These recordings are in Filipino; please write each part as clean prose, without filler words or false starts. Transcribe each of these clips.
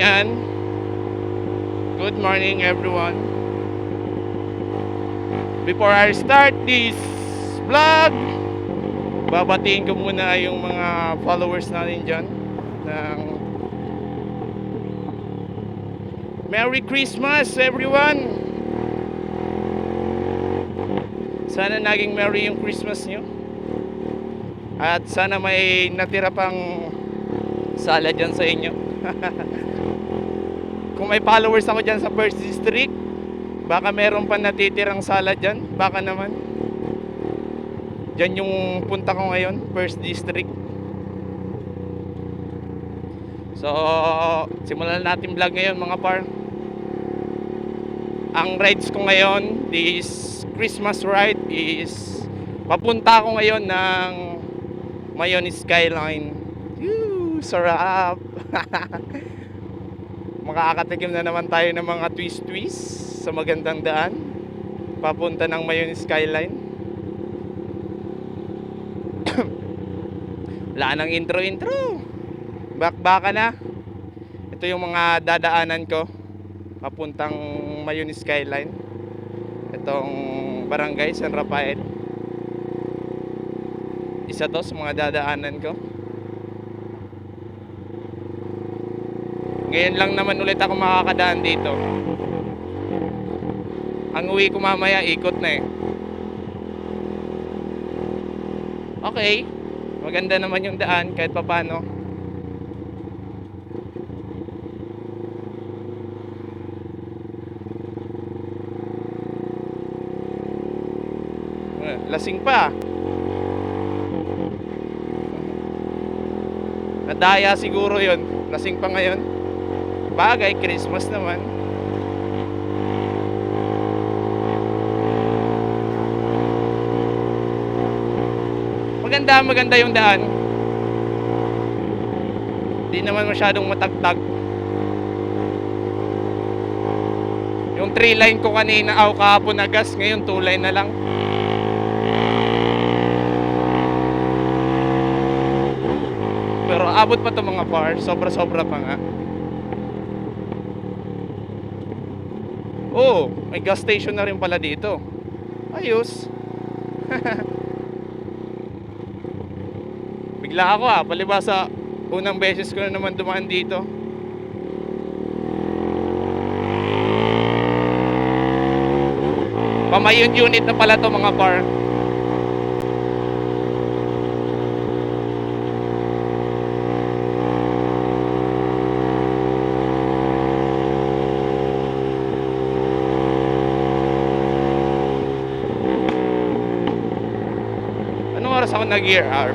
Ayan. Good morning everyone. Before I start this vlog, babatiin ko muna yung mga followers natin dyan ng Merry Christmas everyone. Sana naging merry yung Christmas nyo. At sana may natira pang salad dyan sa inyo. Kung may followers ako dyan sa First District, baka meron pa natitirang salad dyan. Baka naman. Dyan yung punta ko ngayon, First District. So, simulan natin vlog ngayon mga par. Ang rides ko ngayon, this Christmas ride is papunta ako ngayon ng Mayon Skyline. Sarap. Makakatikim na naman tayo ng mga twist sa magandang daan papunta ng Mayon Skyline. Wala nang intro. Bakbaka na. Ito yung mga dadaanan ko papuntang Mayon Skyline. Itong barangay San Rafael. Isa to sa mga dadaanan ko. Ngayon lang naman ulit ako makakadaan dito. Ang uwi ko mamaya ikot na eh. Okay, maganda naman yung daan kahit papano. Lasing pa. Nadaya siguro yun. Lasing pa ngayon. Bagay, Christmas naman. Maganda yung daan. Hindi naman masyadong matagtag. Yung 3 line ko kanina kahapon na gas, ngayon 2 line na lang. Pero abot pa to mga par, sobra pa nga. Oh, may gas station na rin pala dito. Ayos. Bigla ako palibasa unang beses ko na naman dumaan dito. Pamayon unit na pala to mga par. Oras ako nag-gear up?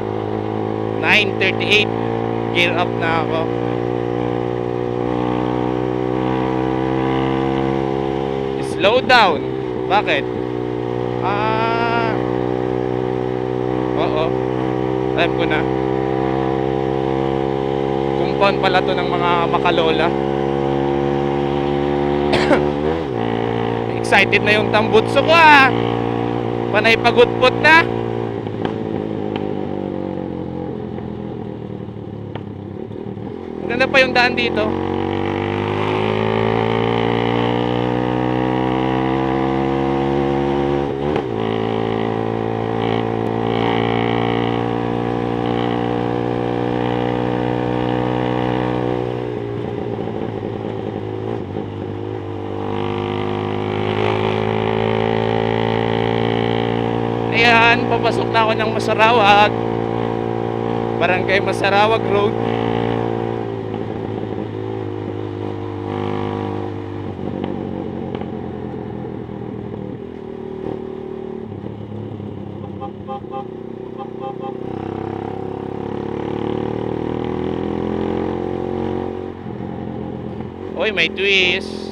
9:38. Gear up na ako. Slow down. Bakit? Oo. Alam ko na. Compound pala to ng mga makalola. Excited na yung tambutso ko Panay pagutpot na. Ganda pa yung daan dito. Ayan, papasok na ako ng Masarawag. Barangay Masarawag Road. Oy, may twist.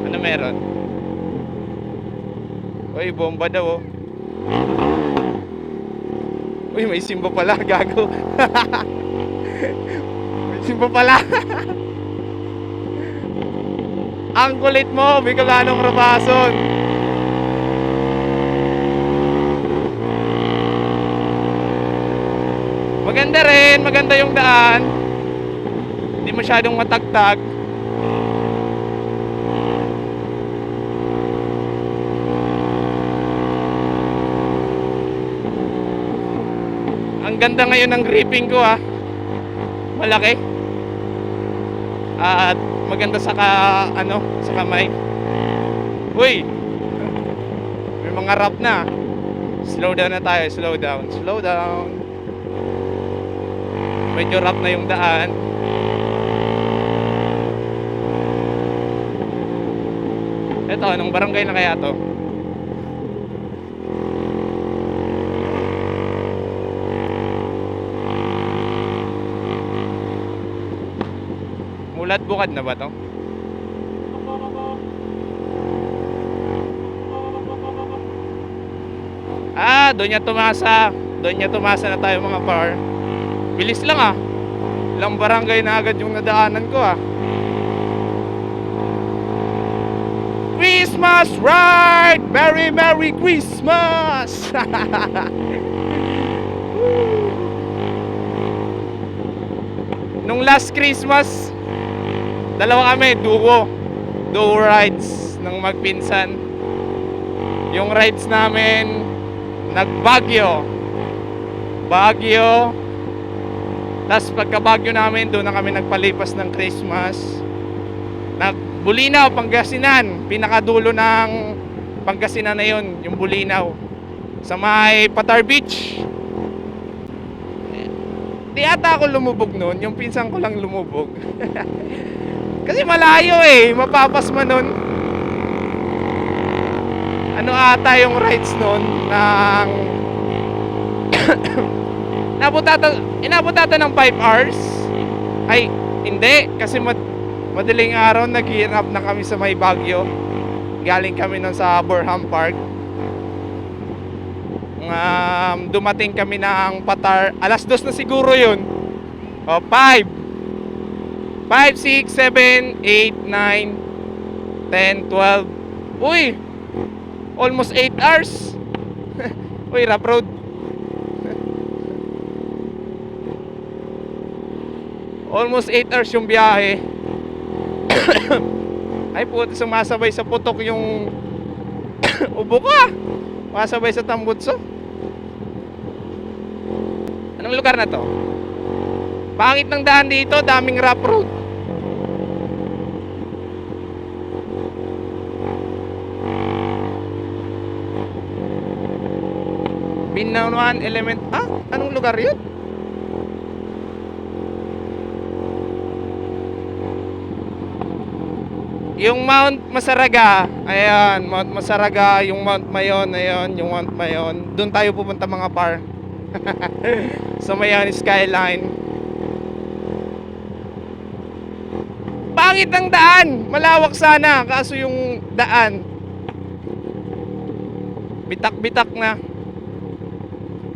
Ano meron? Oy, bomba daw Uy, may simba pala, gago. May simba pala. Ang kulit mo, Bicolanong Robason. Maganda rin, maganda yung daan. Hindi masyadong matagtag. Ang ganda ngayon ng gripping ko ha. Malaki. At maganda sa sa kamay. Uy. May mga rap na. Slow down na tayo, slow down. Slow down. Medyo rough na yung daan. Ito, anong barangay na kaya to? Mulat Bukad na ba to? Doon niya tumasa. Doon niya tumasa na tayo mga par. Bilis lang ah. Ilang barangay na agad yung nadaanan ko ah. Christmas ride! Merry Merry Christmas! Nung last Christmas, dalawa kami, duo rides ng magpinsan. Yung rides namin nagbagyo tas pagka Baguio namin, doon na kami nagpalipas ng Christmas. Bulinaw, Pangasinan. Pinakadulo ng Pangasinan na yun, yung Bulinaw, sa may Patar Beach. Di ata ako lumubog noon, yung pinsan ko lang lumubog. Kasi malayo eh, mapapasma nun. Ano ata yung rides noon ng inabot ata ng 5 hours. Ay, hindi, kasi madaling araw nag-hirap na kami sa may Baguio. Galing kami nun sa Borham Park. Dumating kami ng Patar, alas 2 na siguro yun. 5, 6, 7, 8, 9, 10, 12. Uy, almost 8 hours. Uy, rough road. Almost 8 hours yung biyahe. Ay puto, sumasabay sa putok yung ubo ko ah. Sumasabay sa tambutso. Anong lugar na to? Pangit ng daan dito, daming rough road. Binaunuan Element. Anong lugar yun? Yung Mount Masaraga. Ayan, Mount Masaraga. Yung Mount Mayon. Ayan, yung Mount Mayon. Doon tayo pupunta mga par. Sa Mayon Skyline. Pangit ang daan. Malawak sana. Kaso yung daan, bitak-bitak na.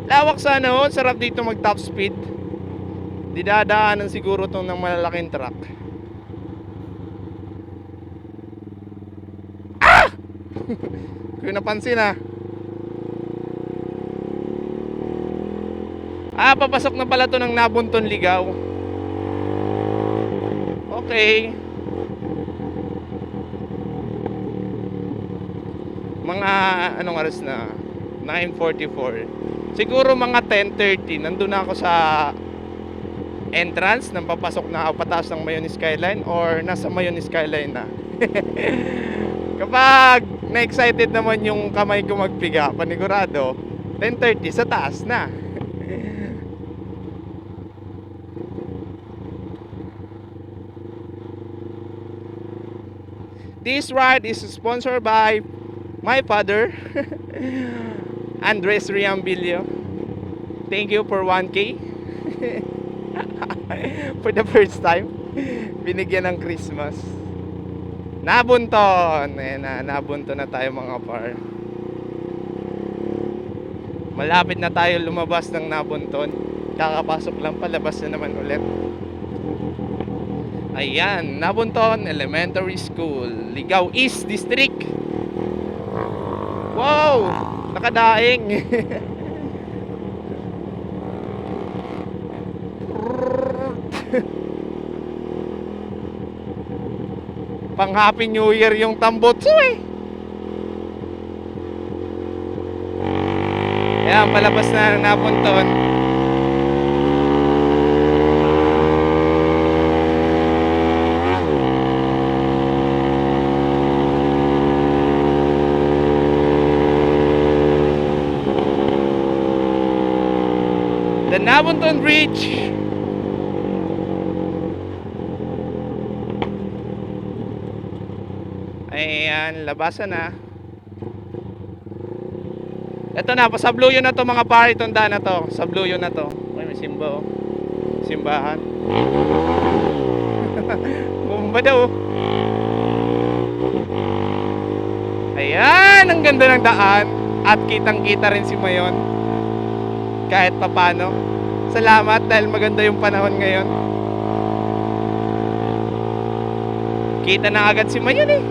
Lawak sana oh. Sarap dito mag top speed. Didadaanan siguro itong ng malalaking truck. Kung napansin papasok na pala to ng Nabunton Ligaw. Okay. Mga anong oras na? 9:44. Siguro mga 10:30 nandun na ako sa entrance ng papasok na pataas ng Mayon Skyline or nasa Mayon Skyline na. Kapag na-excited naman yung kamay ko magpiga, panigurado 10:30 sa taas na. This ride is sponsored by my father, Andres Riambilio. Thank you for 1K. For the first time binigyan ng Christmas. Nabunton. Ayan na, nabunton na tayo mga par. Malapit na tayo lumabas ng Nabunton. Kakapasok lang, palabas na naman ulit. Ayan, Nabunton Elementary School, Ligao East District. Wow, nakadaing. Pang Happy New Year yung tambotso eh. Ayan, palabas na ng Nabunton. The Nabunton Bridge. Ayan, labasan na. Ito na, pasabluyo na to mga pare, itong daan na to. Sabluyo na to. May simba oh. Simbahan. Bumba daw. Ayan, ang ganda ng daan. At kitang kita rin si Mayon. Kahit papano. Salamat dahil maganda yung panahon ngayon. Kita na agad si Mayon eh.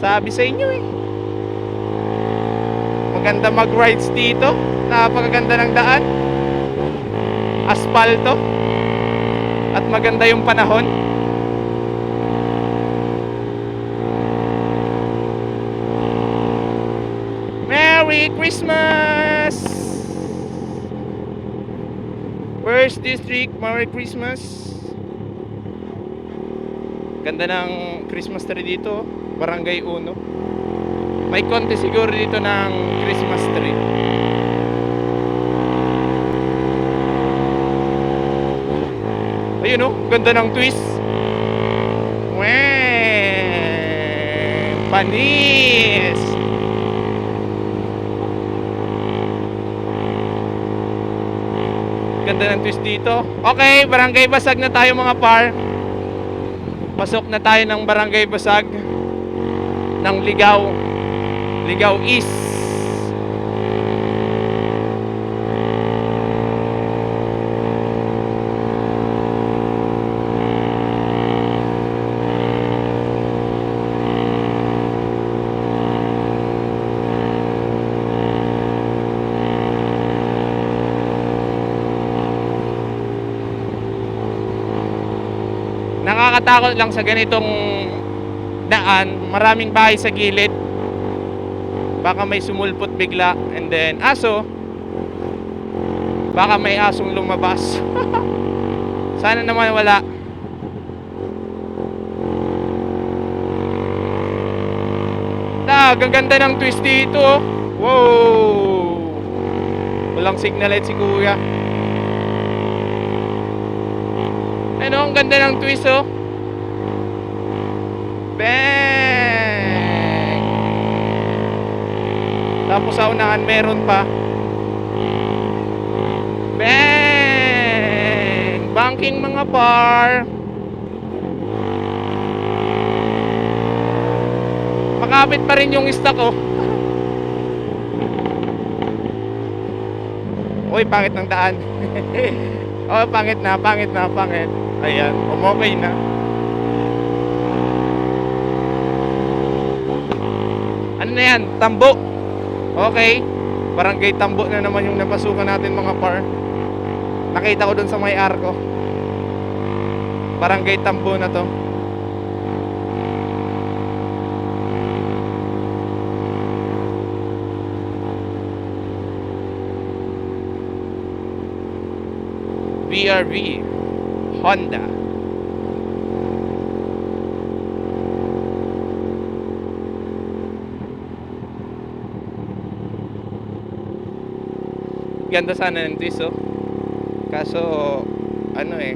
Sabi sa inyo eh. Maganda mag-rides dito. Napakaganda ng daan. Aspalto. At maganda yung panahon. Merry Christmas! First District, Merry Christmas. Ganda ng Christmas tree dito. Barangay Uno. May konti siguro dito ng Christmas tree. Ayun oh, ganda ng twist. Panis. Ganda ng twist dito. Okay, Barangay Basag na tayo mga par. Pasok na tayo ng Barangay Basag ng Ligao East. Nakakatakot lang sa ganitong daan, maraming bahay sa gilid. Baka may sumulpot bigla, and then aso. Baka may asong lumabas. Sana naman wala. Gaganda ng twist dito. Wow. Walang signal light si kuya. Ano, ang ganda ng twist oh. Bang! Tapos sa unahan meron pa. Bang! Banking mga par. Makapit pa rin yung stock oh. Uy, pangit ng daan. Oh, pangit na. Ayan, umokay na. Ano na yan? Tambo. Okay. Barangay Tambo na naman yung napasukan natin mga par. Nakita ko dun sa may arko. Barangay Tambo na to. BRV Honda. Ganda sana ng twist oh. Kaso ano eh,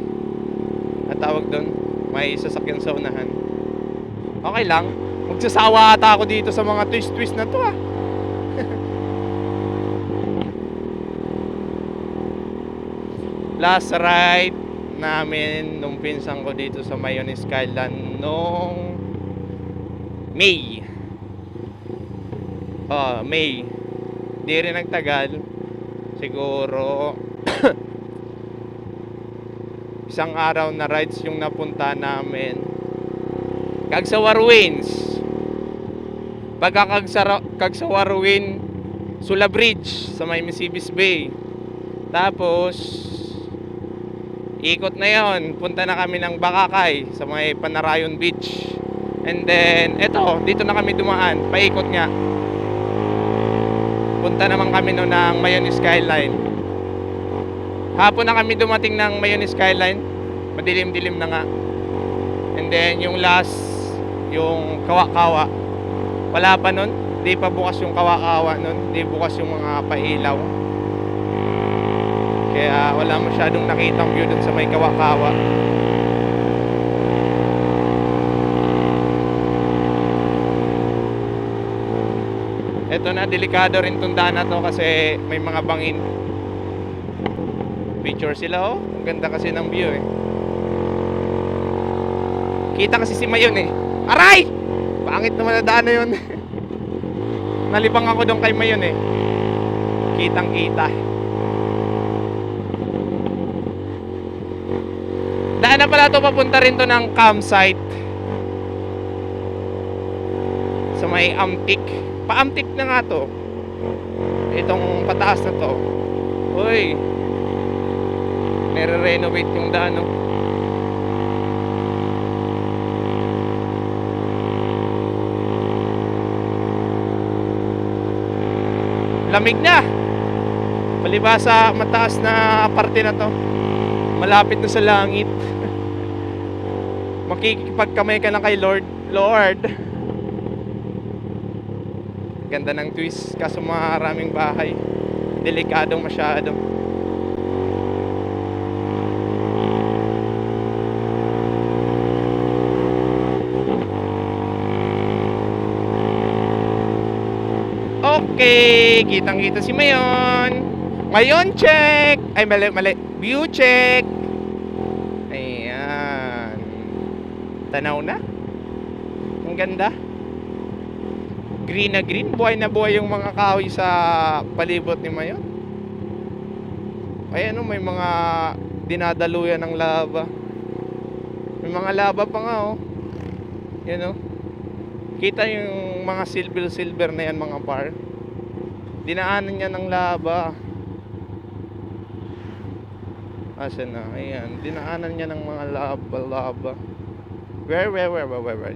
natawag doon, may sasakyan sa unahan. Okay lang. Magsasawa ata ako dito sa mga twist na to ah. Last ride namin nung pinsan ko dito sa Mayon Skyline nung May. May. Di rin nagtagal. Siguro Isang araw na rides yung napunta namin. Kagsawarwins. Kagsawarwin, Sula Bridge sa may Misibis Bay. Tapos ikot na yon, punta na kami ng Bakakay sa may Panarayon Beach. And then eto, dito na kami dumaan, paikot nga. Punta naman kami noon ng Mayon Skyline. Hapon na kami dumating ng Mayon Skyline. Madilim-dilim na nga. And then yung last, yung Kawa-Kawa, wala pa nun, di pa bukas yung Kawa-Kawa nun, di bukas yung mga pailaw, kaya wala masyadong nakitang view dun sa may Kawa-Kawa. Eto na, delikado rin tong daan na to kasi may mga bangin. Picture sila, oh, ang ganda kasi ng view eh. Kita kasi si Mayon eh. Aray! Pangit naman na daan na yun. Nalibang ako doon kay Mayon eh. Kitang kita. Daan na pala to, papunta rin to ng campsite sa may Amtik. Pa-Amtik na nga to. Itong pataas na to. Uy, nire-renovate yung daan, no? Lamig na. Palibasa mataas na parte na to. Malapit na sa langit. Makikipagkamay ka na kay Lord. Lord. Ganda ng twist. Kaso maraming bahay. Delikadong masyado. Okay, kitang-kita si Mayon. Mayon check. Ay, mali. View check. Ayan. Tanaw na. Ang ganda. Green na green. Buhay na buhay yung mga kahoy sa palibot ni Mayon. Ayan, may mga dinadaluyan ng lava. May mga lava pa nga, oh. Yan, oh. Kita yung mga silver na yan, mga par. Dinaanan niya ng lava. Asan na? Ayan. Dinaanan niya ng mga lava. Where?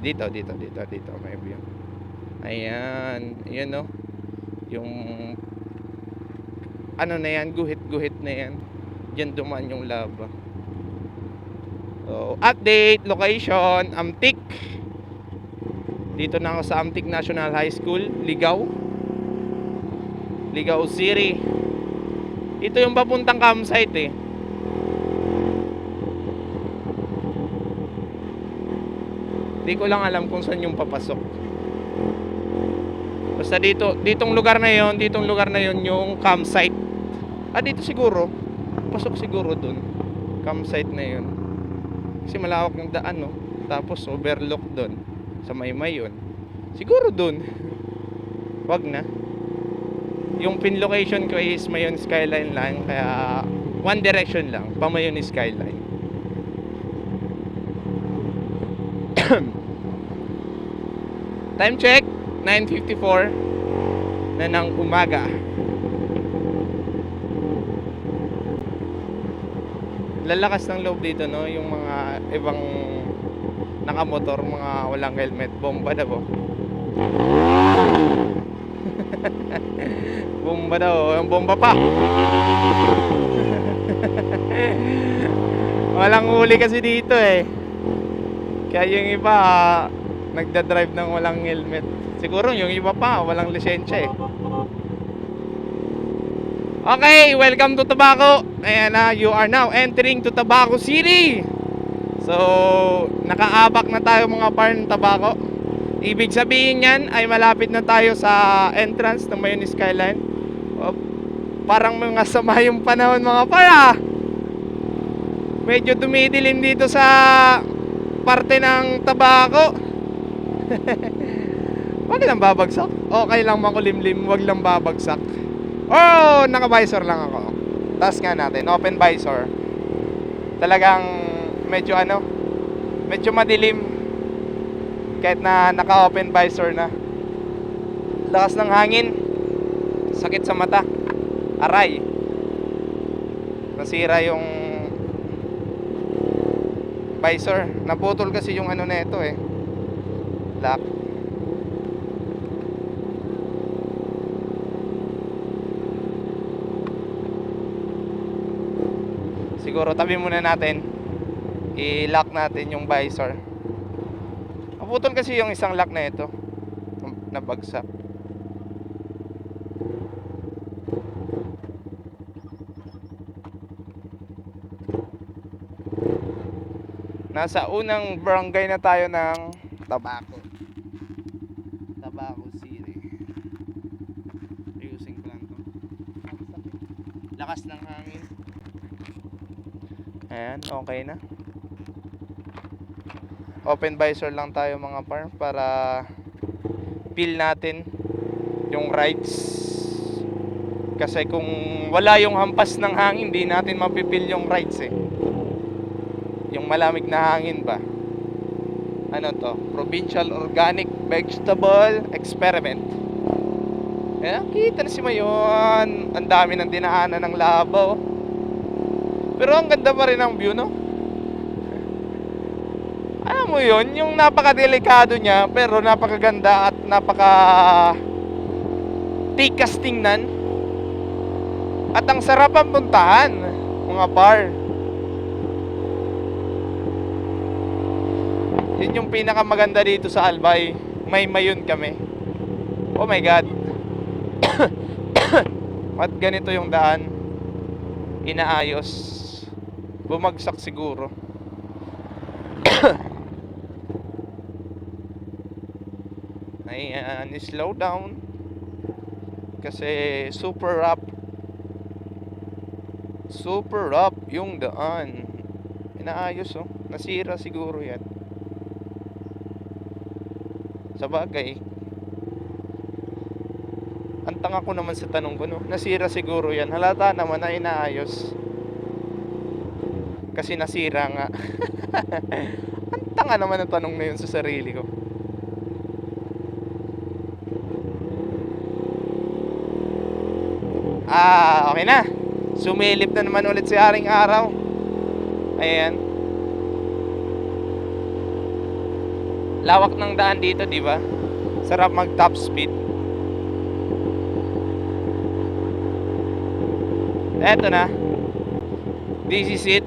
Dito. May view. Ayan. Ayan, no? Yung ano na yan, guhit na yan. Diyan dumaan yung lava. So, update, location, Amtik. Dito na ako sa Amtik National High School, Ligao City. Ito yung papuntang campsite eh. Di ko lang alam kung saan yung papasok. Basta ditong lugar na yon yung campsite. Dito siguro. Pasok siguro dun. Campsite na yon. Kasi malawak yung daan, no. Tapos overlook dun sa Mayon. Siguro dun. Wag na. Yung pin location ko is Mayon Skyline lang, kaya one direction lang, pa Mayon Skyline. Time check, 9:54 na ng umaga. Lalakas ng loob dito, no, yung mga ibang nakamotor, mga walang helmet, bomba na po. Bomba daw, ang bomba pa. Walang huli kasi dito eh. Kaya yung iba nagda-drive ng walang helmet. Siguro yung iba pa walang lisensya eh. Okay, welcome to Tabaco. Ayan na, you are now entering to Tabaco City. So, nakaabak na tayo mga par ng Tabaco. Ibig sabihin yan ay malapit na tayo sa entrance ng Mayon Skyline. Parang mga sama yung panahon mga par. Medyo dumidilim dito sa parte ng Tabaco. Wag lang babagsak. Okay lang makulimlim, wag lang babagsak. Oh, naka-visor lang ako. Taas nga natin, open visor. Talagang medyo ano, medyo madilim kahit na naka-open visor na. Lakas ng hangin. Sakit sa mata. Aray. Nasira yung visor. Naputol kasi yung ano na ito eh. Lock. Siguro tabi muna natin. I-lock natin yung visor. Naputol kasi yung isang lock na ito. Nabagsak. Nasa unang barangay na tayo ng Tabaco City. Ayusin ko lang to. Lakas ng hangin. Ayan, okay na. Open visor lang tayo mga par para feel natin yung rides. Kasi kung wala yung hampas ng hangin, hindi natin mapipil yung rides eh. Yung malamig na hangin ba. Ano to? Provincial Organic Vegetable Experiment. Ayan, kita na si Mayon. Ang dami ng dinaanan ng labaw. Pero ang ganda pa rin ng view, no? Alam mo yun, yung napaka-delikado niya, pero napakaganda at napaka-tikas tingnan. At ang sarap ang puntahan, mga par. Yun yung pinakamaganda dito sa Albay. May Mayon kami. Oh my God. At ganito yung daan. Inaayos. Bumagsak siguro. Ayan, slow down. Kasi super rough. Super rough yung daan. Inaayos oh. Nasira siguro yan. Sa bagay, ang tanga ko naman sa tanong ko, no? Nasira siguro yan. Halata naman na inaayos. Kasi nasira nga. Ang tanga naman ang tanong na yun sa sarili ko. Okay na. Sumilip na naman ulit si Haring Araw. Ayan. Lawak ng daan dito, di ba? Sarap mag top speed. Eto na. This is it.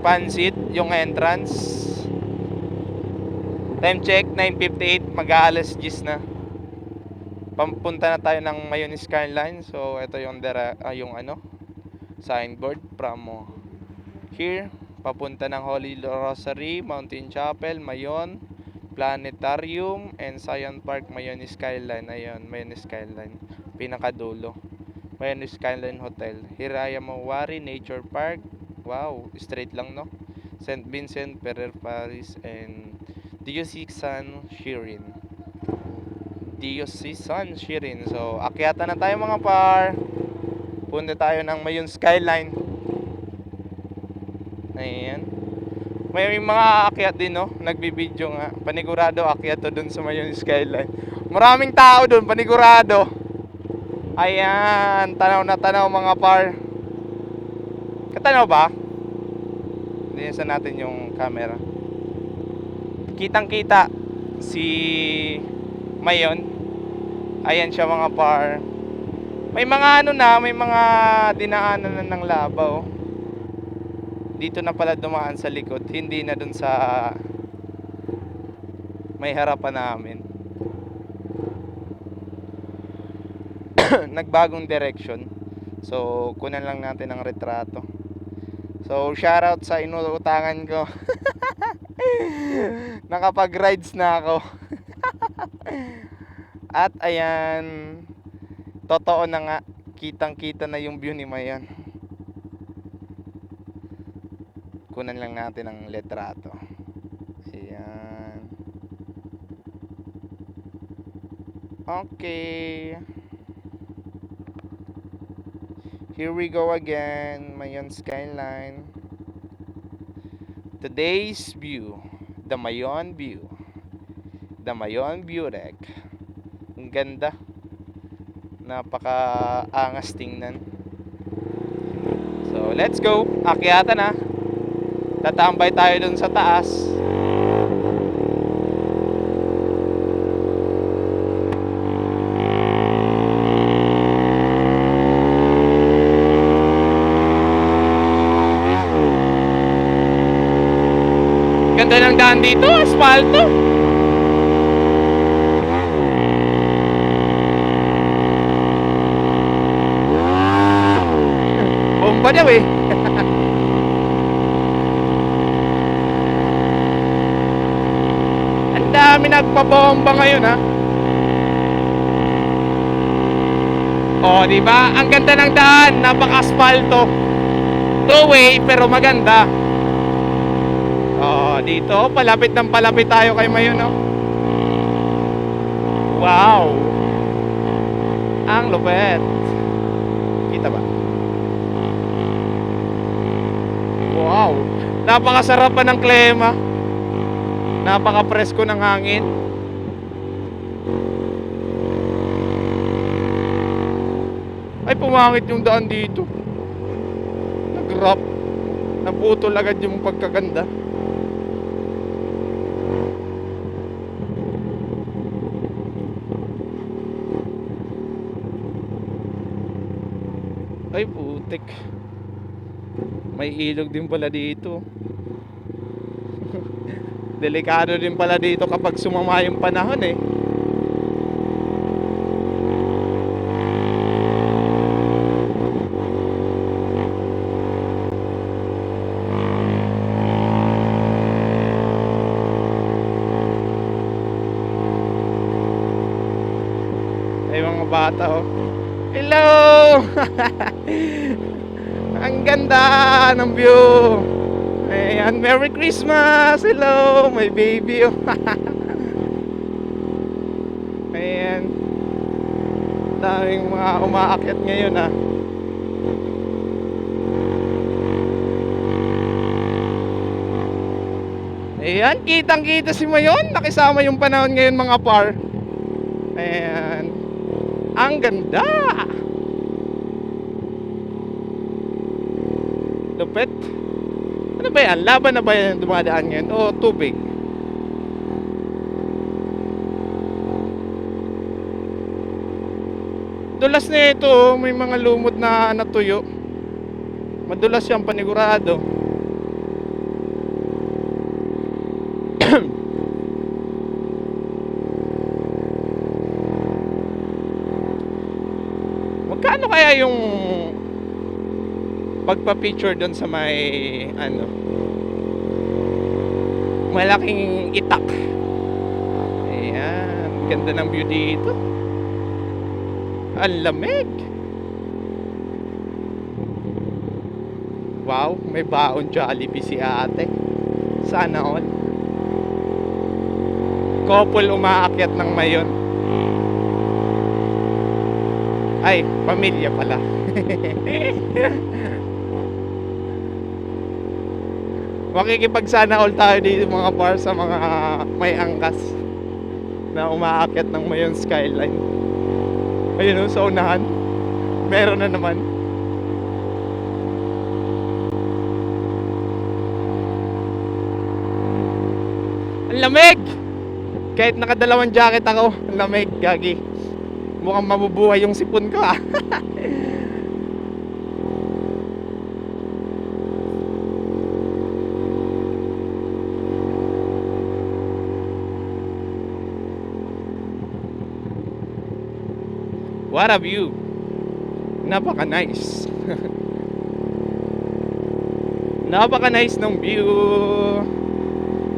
Pansit, yung entrance. Time check, 9:58. Mag-aalas 10 na. Pampunta na tayo ng Mayon Skyline. So, ito yung yung ano, signboard from here. Papunta ng Holy Rosary, Mountain Chapel, Mayon, Planetarium, and Zion Park, Mayon Skyline. Ayun, Mayon Skyline. Pinakadulo. Mayon Skyline Hotel. Hiraya Mawari Nature Park. Wow, straight lang, no? St. Vincent, Ferrer Paris, and Diocesan Shirin. Diocesan Shirin. So, akyata na tayo mga par. Punta tayo ng Mayon Skyline. Ayan. May mga akyat din, no? Nagbibideo nga. Panigurado akyat to dun sa Mayon Skyline. Maraming tao dun, panigurado. Ayan, tanaw na tanaw mga par. Katanaw ba? Dinisan natin yung camera. Kitang kita si Mayon. Ayan siya mga par. May mga ano na, may mga dinaanan na ng labaw. Dito na pala dumaan sa likod, hindi na dun sa may harapan namin. Nagbagong direction. So, kunan lang natin ang retrato. So, shoutout sa inuutangan ko. Nakapag-rides na ako. At ayan, totoo na nga, kitang-kita na yung view ni Mayon. Kunan lang natin ang retrato. Ayan. Okay. Here we go again, Mayon Skyline. Today's view, Damayon view. Damayon view deck. Ang ganda. Napaka-angas tingnan. So, let's go. Akyatan na. Tatambay tayo dun sa taas. Ganda ng daan dito, asfalto. Bomba daw eh. Ang dami nagpabomba ngayon ha. Oh, di ba? Ang ganda ng daan, napaka-asfalto. Two-way pero maganda. Oh, dito palapit ng palapit tayo kay Mayon, no? Wow. Ang lupet. Kita ba? Wow. Napakasarap pa ng klima. Napaka-presko ng hangin. Ay, pumangit yung daan dito. Nag-wrap. Naputol agad yung pagkaganda. Ay, putik. May ilog din pala dito. Delikado din pala dito kapag sumama yung panahon eh. Ay, mga bata oh. Hello! Ang ganda ng view. Ayan, Merry Christmas! Hello! My baby oh. Ayan. Daming mga umaakyat ngayon ah. Ayan, kitang kita si Mayon. Nakisama yung panahon ngayon mga par. Ayan. Ang ganda. Lupit. Ano ba yan? Laban na ba yan dumadaan ngayon? O tubig? Dulas na ito oh. May mga lumot na natuyo. Madulas yan panigurado. Magkano kaya yung pagpa-picture doon sa may ano, malaking itak? Ayan, ganda ng view dito. Ang lamig. Wow, may baon Jollibee si ate. Sana all. Couple umaakyat ng Mayon. Ay, pamilya pala. Makikipagsana all tayo dito mga par sa mga may angkas na umaakyat ng Mayon skyline. Ayun o, sa unahan meron na naman. Ang lamig! Kahit nakadalawang jacket ako, ang lamig, gagi. Mukhang mabubuhay yung sipon ko ah. What a view. Napaka nice. Napaka nice ng view.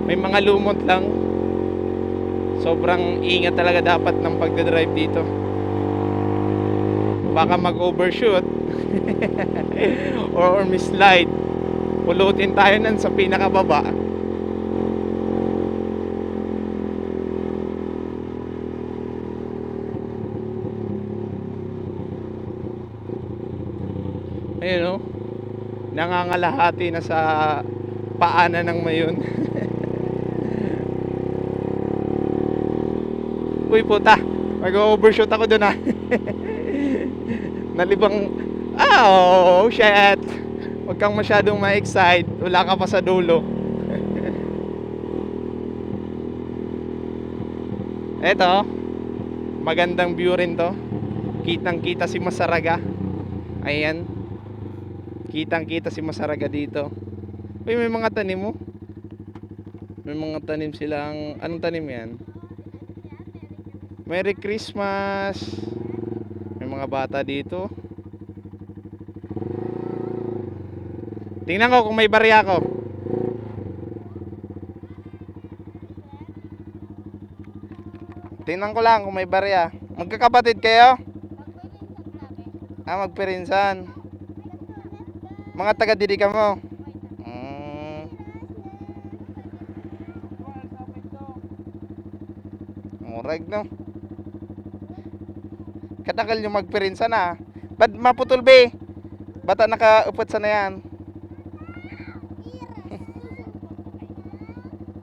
May mga lumot lang. Sobrang ingat talaga dapat ng pagdadrive dito. Baka mag-overshoot or mislide. Pulutin tayo nan sa pinakababa. Ayun o, nangangalahati na sa paanan ng mayon. Uy puta, mag-overshoot ako dun ah. Nalibang. Oh shit. Huwag kang masyadong ma-excite. Wala ka pa sa dulo. Eto, magandang view rin to. Kitang kita si Masaraga. Ayan. Kitang kita si Masaraga dito. Uy, may mga tanim mo. May mga tanim silang. Anong tanim yan? Merry Christmas. May mga bata dito. Tingnan ko kung may barya ko. Tingnan ko lang kung may barya. Magkakapatid kayo? Magpirinsan. Mga taga-didi ka mo. Murag no. Katagal nyo magpirinsan ah. Ba't maputol be? Bata nakaupot sa na yan.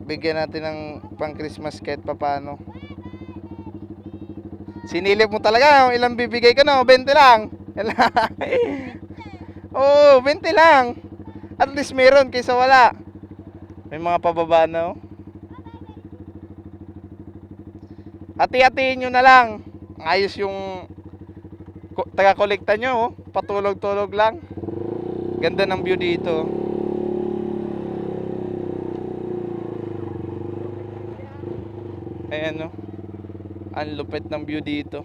Bigyan natin ng pang Christmas kahit papano. Sinilip mo talaga, ilang bibigay ko no? 20 lang. Oo, 20 lang. At least meron kaysa wala. May mga pababa na oh. Hati-hatiin nyo na lang. Ayos yung taga-kolekta nyo oh. Patulog-tulog lang. Ganda ng view dito. Ayan oh. Ang lupit ng view dito.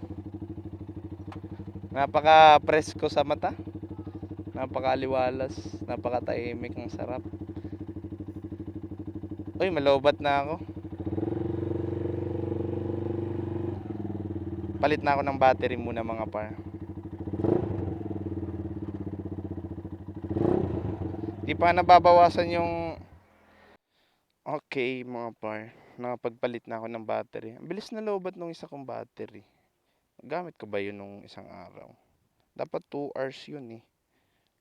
Napaka-presko sa mata. Napaka-aliwalas. Napaka-tahimik. Ang sarap. Uy, malobat na ako. Palit na ako ng battery muna mga par. Di pa nababawasan yung... Okay mga par. Nakapagpalit na ako ng battery. Ang bilis na lobat nung isa kong battery. Gamit ko ba yun nung isang araw? Dapat 2 hours yun eh.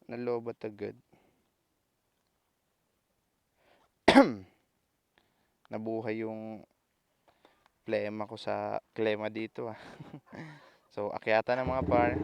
Nalobat agad. Nabuhay yung klema ko sa klema dito ah. So akyatan ng mga par.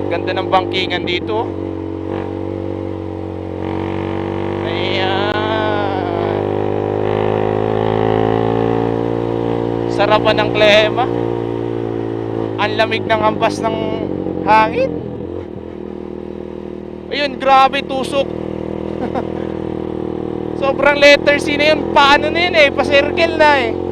Ganda ng bangkingan dito. Ayan. Sarapan ng klema. Ang lamig ng hampas ng hangin. Ayun, grabe tusok. Sobrang letter C na yun. Paano na yun eh? Pa-circle na eh.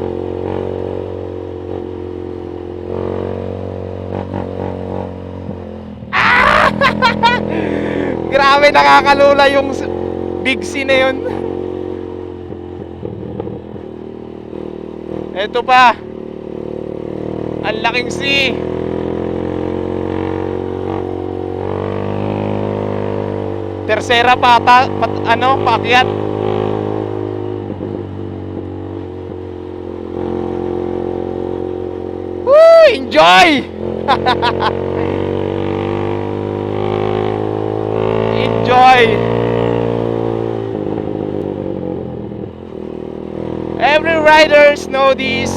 Grabe, nakakalula yung big C na yun. Ito pa. Ang laking C. Tercera paakyat. Woo! Enjoy! Enjoy! Every riders know this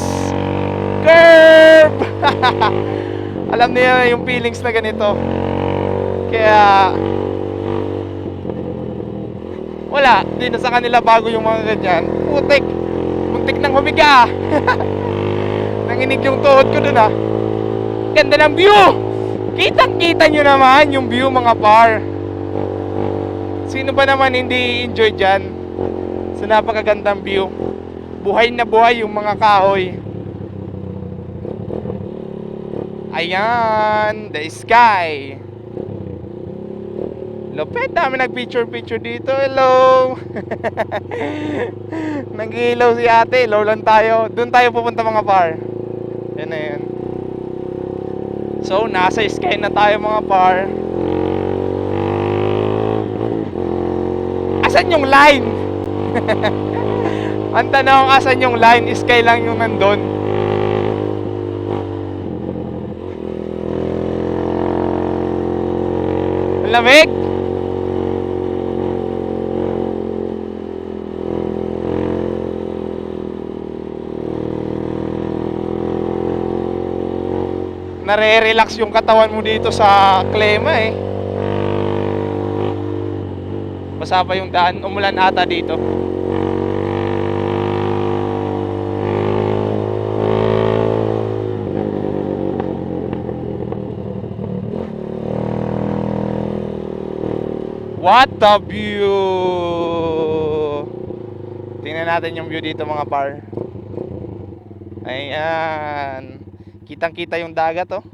curve. Alam niya yung feelings na ganito. Kaya wala, di na sa kanila bago yung mga ganyan. Putik, muntik nang humiga. Nanginig yung tuhod ko dun ah. Ganda ng view. Kitang-kita nyo naman yung view mga par. Sino ba naman hindi enjoy dyan sa napakagandang view? Buhay na buhay yung mga kahoy. Ayan, the sky. Lupit, dami nag-picture dito. Hello. Nag-ilaw si ate. Low lang tayo. Doon tayo pupunta mga par. Yan na yan. So, nasa sky na tayo mga par. Asan yung line? Ang tanong, asan yung line? Sky lang yung nandun. Lamig. Nare-relax yung katawan mo dito sa klima eh. Basa pa yung daan. Umulan ata dito. What the view! Tingnan natin yung view dito mga par. Ayan. Kitang-kita yung dagat oh.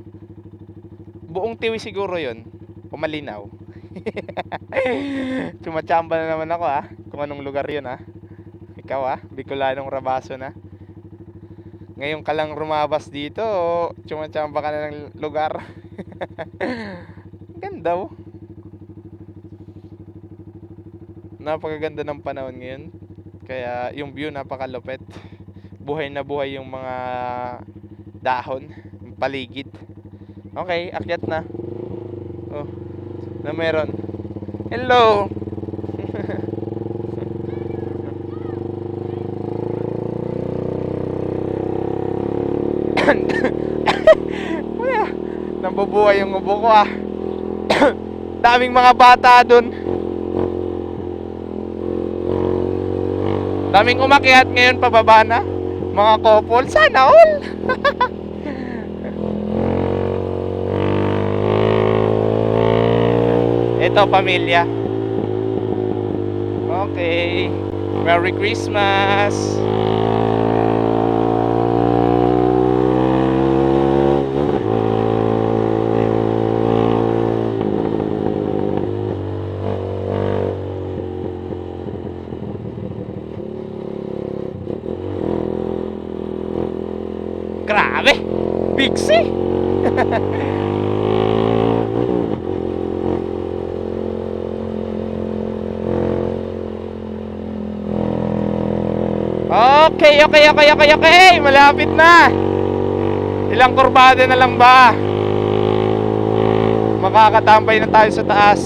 Buong Tiwi siguro yun. Pumalinaw. Chumachamba na naman ako ah. Kung anong lugar yun ah. Ikaw ah, Bicolanong Rabaso na. Ngayon ka lang rumabas dito o chumachamba ka na ng lugar. Ganda oh. Napakaganda ng panahon ngayon. Kaya yung view napakalupit. Buhay na buhay yung mga dahon, yung paligid. Okay, akyat na. Oh, na meron. Hello. Nabubuhay yung ubo ko ah. Daming mga bata dun. Daming umakyat ngayon pababa na. Mga couple, sana all. Ito pamilya. Okay. Merry Christmas. Grabe! Pixie! Okay. Malapit na. Ilang kurbada na lang ba? Makakatambay na tayo sa taas.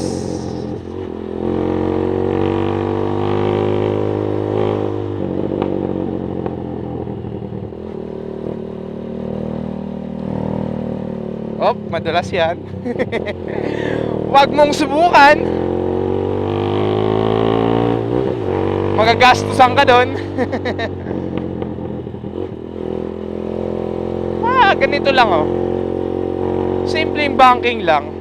Madulas yan. Huwag mong subukan. Magagastusan ka doon. Ganito lang oh. Simpleng banking lang.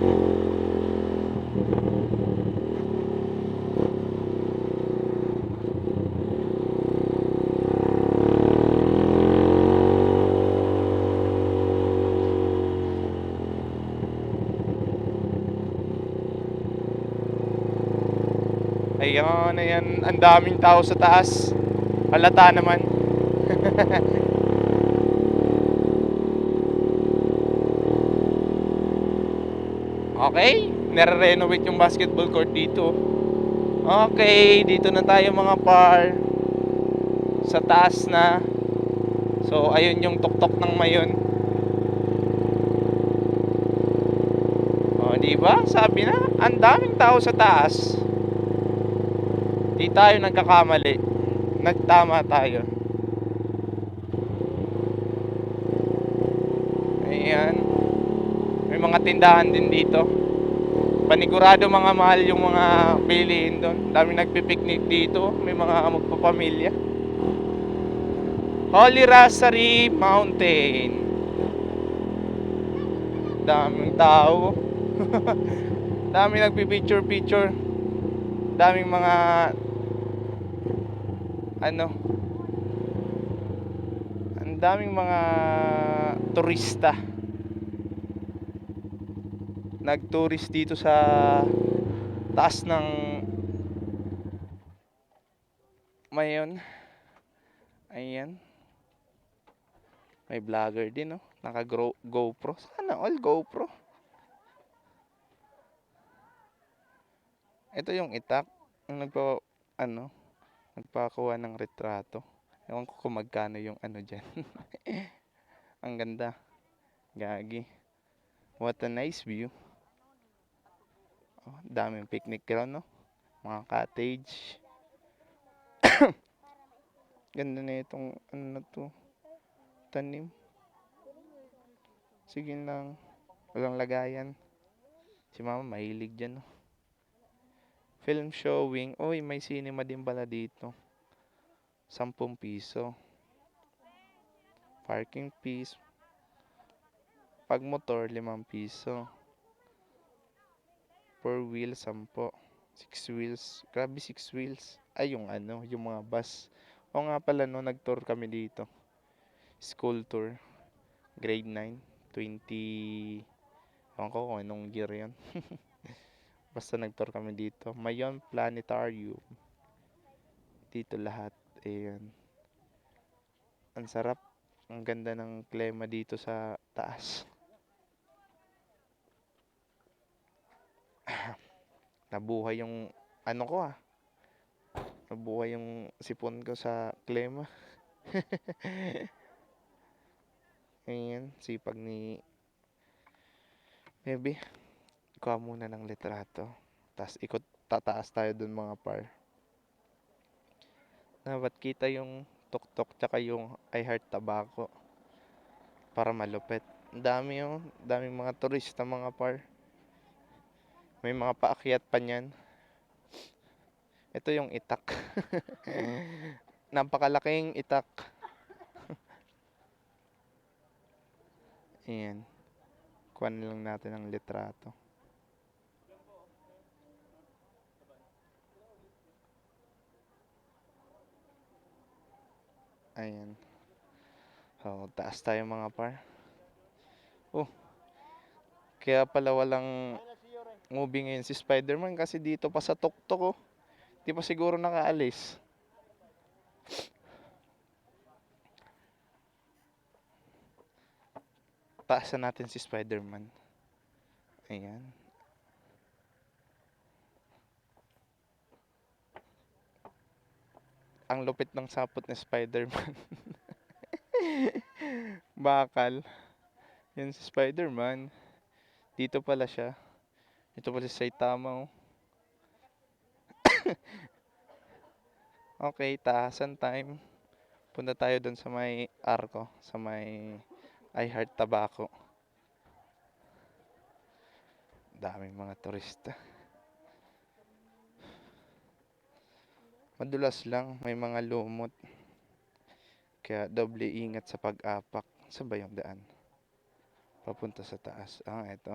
Ayan, ang daming tao sa taas. Halata naman. Okay, nare-renovate yung basketball court dito. Okay, dito na tayo mga par. Sa taas na. So, ayun yung tuktok ng mayon. Oh, di ba? Sabi na, ang daming tao sa taas. Di tayo nagkakamali. Nagtama tayo. Ayan. May mga tindahan din dito. Panigurado mga mahal yung mga bilihin doon. Dami nagpipiknik dito. May mga magpapamilya. Holy Rosary Mountain. Daming tao. Daming nagpipicture. Daming mga ang daming mga turista nagtourist dito sa taas ng Mayon. Ayan. May vlogger din, no? Naka GoPro. Sana all GoPro. Ito yung itak. Yung ano, nagpakuha ng retrato. Ewan ko kung magkano yung ano dyan. Ang ganda. Gagi. What a nice view. Oh, daming picnic ground, no? Mga cottage. Ganda na itong ano na to. Tanim. Sige lang. Walang lagayan. Si mama mahilig dyan, no? Film showing. Uy, may cinema din pala dito. 10 piso. Parking fees. Pag motor, 5 piso. 4 wheels, 10. 6 wheels. Grabe 6 wheels. Ay, yung ano, yung mga bus. O nga pala, no, nag-tour kami dito. School tour. Grade 9. 20... Ewan ko kung anong year yun. Basta nag-tour kami dito. Mayon Planetarium. Dito lahat. Ayan. Ang sarap. Ang ganda ng klima dito sa taas. Nabuhay yung ano ko ah. Nabuhay yung sipon ko sa klima. Ayan, sipag ni Bebe. Kuha muna ng litrato. Tapos ikot, tataas tayo dun mga par. Dapat kita yung tuktok tsaka yung I Heart Tobacco. Para malupit. Ang dami yung, daming mga turista mga par. May mga paakyat pa niyan. Ito yung itak. Napakalaking itak. Ayan. Kuha na lang natin ang litrato. Ayan. So, taas tayo mga par. Oh, kaya pala walang movie ngayon si Spider-Man kasi dito pa sa tuktok oh. Di pa siguro nakaalis. Taasan natin si Spider-Man. Ayan. Ang lupit ng sapot ni Spider-Man. Bakal. Yan si Spider-Man. Dito pala siya. Dito pala si Saitama oh. Okay, taasan time. Punta tayo dun sa may Arco. Sa may I Heart Tobacco. Daming mga turista. Madulas lang, may mga lumot. Kaya doble ingat sa pag-apak. Saan ba yung daan? Papunta sa taas. Ah, eto.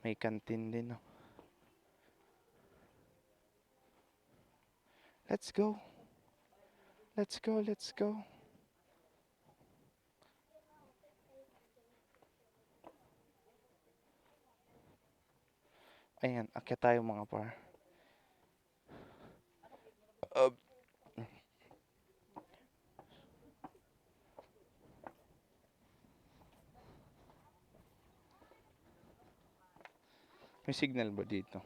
May kantin din, no? Let's go. Let's go, let's go. Ayan, akyat tayo mga par. May signal ba dito?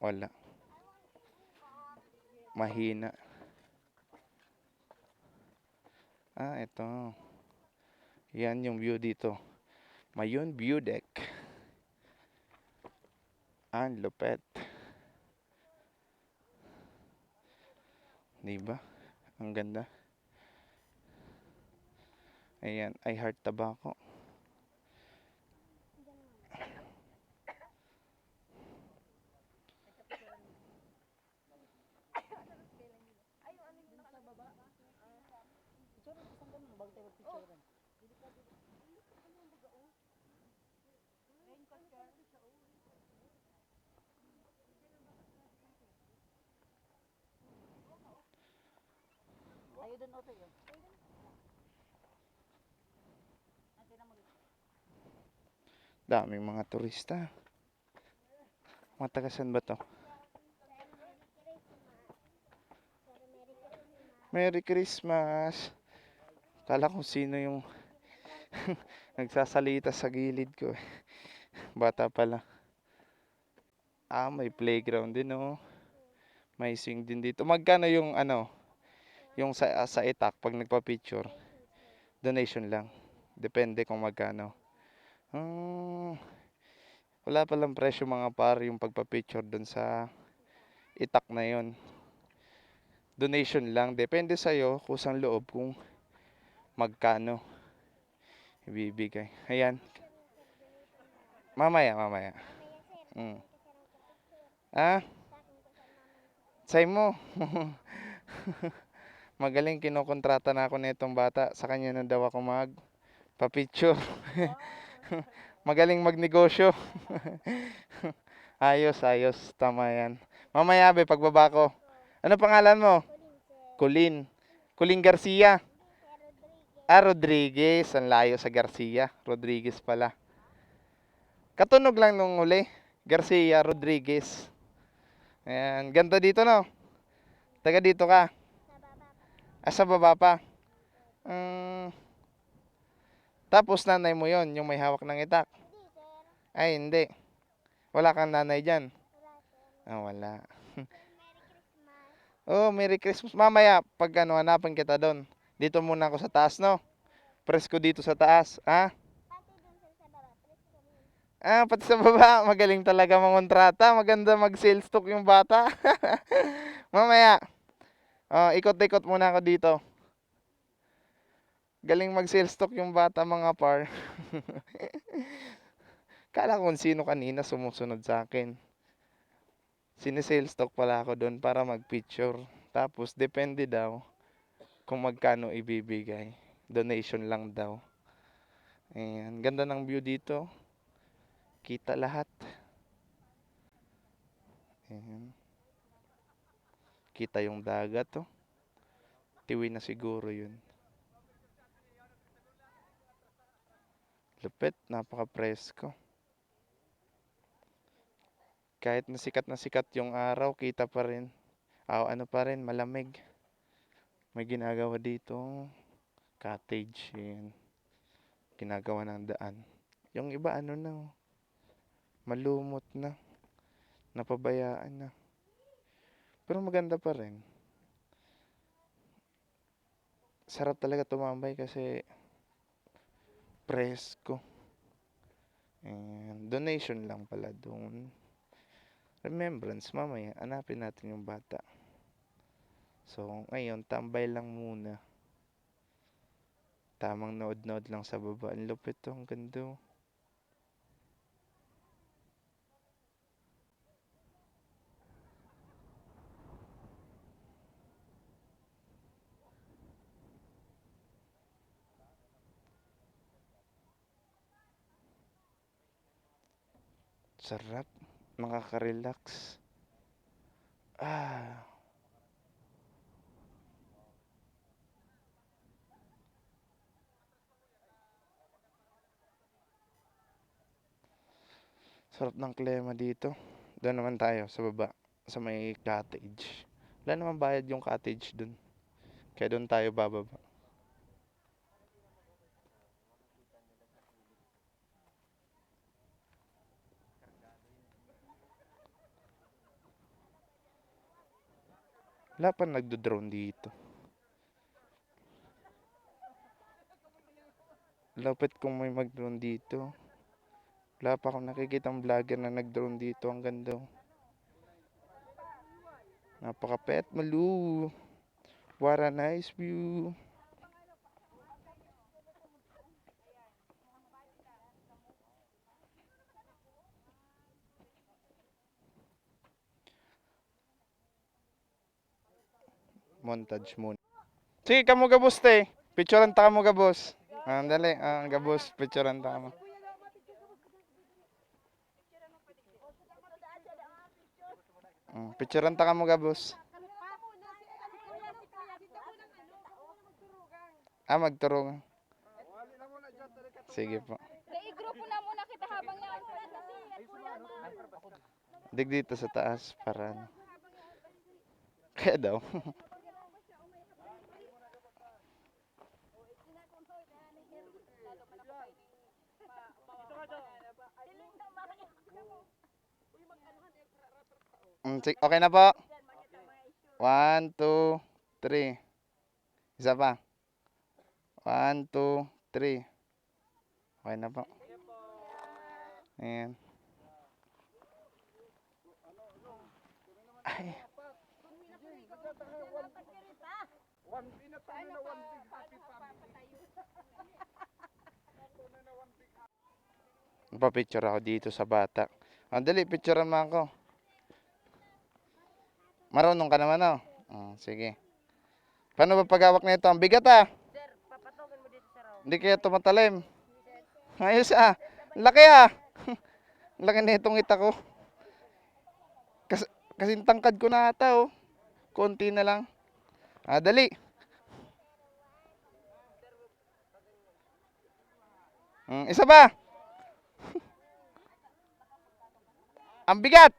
Wala. Mahina. Ah, ito. Yan yung view dito. Mayon View Deck. Ang lupet. Diba? Ang ganda. Ayan, I Heart Tobacco. Ayo doon otoy. Daming mga turista. Mga taga saan ba to? Merry Christmas! Kala ko sino yung nagsasalita sa gilid ko eh. Bata pala. Ah, may playground din oh. May swing din dito. Magkano yung ano? Yung sa itak pag nagpa-picture? Donation lang. Depende kung magkano. Hmm, wala palang presyo mga par yung pagpa-picture dun sa itak na yon. Donation lang. Depende sa'yo kusang loob kung magkano ibibigay. Ayan. Mamaya. Mm. Ah, say mo. Magaling kinokontrata na ako nitong bata. Sa kanya na daw ako magpa-picture. Magaling magnegosyo. Ayos. Tama yan. Mamaya be, pagbaba ko. Ano pangalan mo? Colin. Colin Garcia. Ah, Rodriguez. Ang layo sa Garcia. Rodriguez pala. Katunog lang nung uli. Garcia Rodriguez. Ayan. Ganda dito no? Taga dito ka? Ah, sa baba pa. Mm, tapos nanay mo yon yung may hawak ng itak. Ay, hindi. Wala kang nanay dyan. Ah, wala. Oh, Merry Christmas. Mamaya, pag ano, hanapan kita doon. Dito muna ako sa taas, no? Presko dito sa taas. Ah? Ah, pati sa baba. Magaling talaga mangontrata. Maganda mag-sales talk yung bata. Mamaya. Oh, ikot-ikot muna ako dito. Galing mag-sales talk yung bata mga par. Kala ko kung sino kanina sumusunod sa akin. Sinisales talk pala ako doon para mag-picture. Tapos, depende daw kung magkano ibibigay. Donation lang daw. Ayan. Ganda ng view dito. Kita lahat. Ayan. Kita yung dagat, oh. Tiwi na siguro yun. Lupit. Napaka-presko. Kahit na sikat yung araw, kita pa rin. Ano pa rin, malamig. May ginagawa dito. Cottage. Ayan. Ginagawa ng daan. Yung iba ano na, oh, malumot na. Napabayaan na. Pero maganda pa rin. Sarap talaga tumambay kasi presko. And donation lang pala doon. Remembrance, mamaya hanapin natin yung bata. So, ngayon, tambay lang muna. Tamang nood-nood lang sa baba. Ang lupit to, ang ganda. Sarap. Makaka-relax. Ah. Sarap ng klima dito. Doon naman tayo sa baba. Sa may cottage. Wala naman bayad yung cottage doon. Kaya doon tayo bababa. Wala pa nagdo-drone dito. Lapit kung may mag-drone dito. Wala pa akong nakikitang vlogger na nag-drone dito. Ang ganda. Napaka-pet malu. What a nice view. Montage muna. Sige, kamo gabos te. Picturean ta mo gabos. Dali, gabos, picturean ta mo. Picturean ta mo gabos. Magturong. Sige po. I-group mo na muna kita habang Dig dito sa taas para ano. Kaya daw. Okay na po. 1, 2, 3. Isa pa. 1, 2, 3. Okay na po. Ayan. Ay. Magpa-picture ako dito sa bata. Dali, picturean mo ako. Marunong ka naman, oh. Sige. Paano ba paghawak na ito? Ang bigat, ah. Sir, papatungin mo dito, sir. Hindi kaya tumatalim. Ayos, ah. Laki, ah. Laki na itong ita ko. Kasing tangkad ko na ata, oh. Konti na lang. Dali. Isa ba? Ang bigat.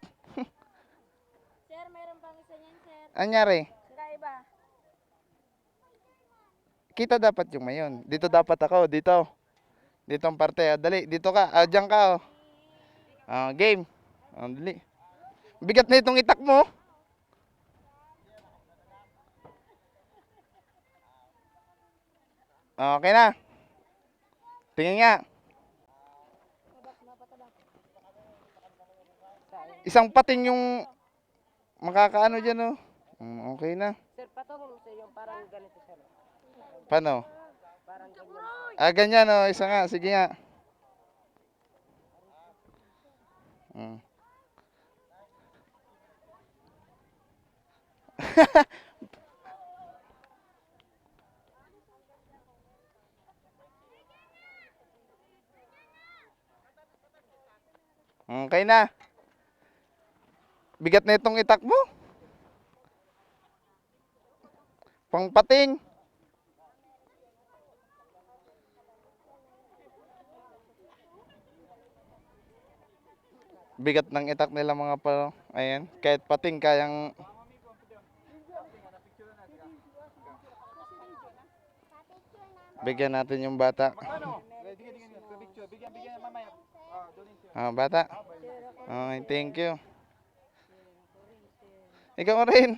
Sir, mayroon pang isa niyan, sir. Anyari? Sira iba. Kita dapat yung mayon. Dito dapat ako. Dito. Dito ang parte. Dali. Dito ka. Diyan ka, oh. Game. Dali. Bigat na itong itak mo. Okay na. Tingin nga. Isang pating yung makakaano dyan, oh. Okay na. Sir, patungin mo, sir, yung parang ganito, sir. Paano? Parang ganyan. Ganyan, oh. Isa nga. Sige nga. Okay na. Bigat na itong itak mo. Pangpating. Bigat ng itak nila mga paro. Ayan. Kahit pating kayang... Bigyan natin yung bata. Bata. Okay, thank you. Ikaw rin.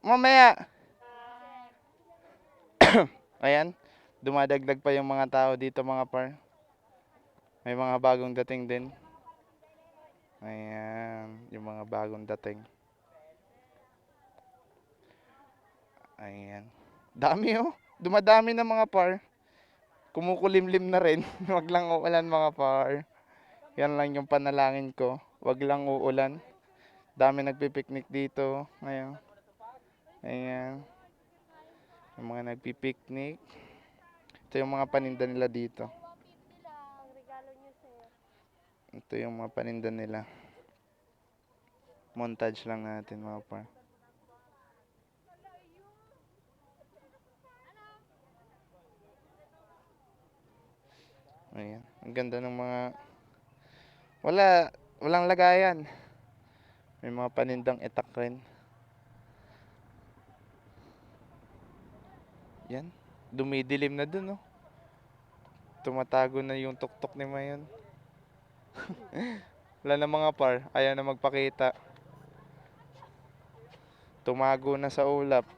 Mamaya. Ayan. Dumadagdag pa yung mga tao dito mga par. May mga bagong dating din. Ayan. Yung mga bagong dating. Ayan. Dami, oh. Dumadami na mga par. Kumukulimlim na rin. Wag lang uulan mga par. Yan lang yung panalangin ko. Wag lang uulan. Dami nagpipiknik dito. Ngayon. Ayan. Yung mga nagpipiknik. Ito yung mga paninda nila dito. Ito yung mga paninda nila. Montage lang natin mga par. Ayan. Ang ganda ng mga... Walang lagayan. May mga panindang itak rin. Yan. Dumidilim na dun, oh. Tumatago na yung tuktok ni Mayon. Wala na mga par. Ayaw na magpakita. Tumago na sa ulap.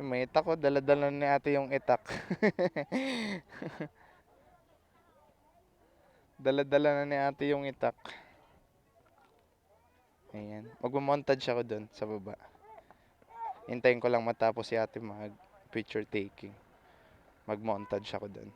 May itak ko. Dala-dala ni ate yung itak. Dala-dala na ni ate yung itak. Ayan. Magmamontage ako dun sa baba. Hintayin ko lang matapos si ate mag picture taking. Mag-montage ako dun.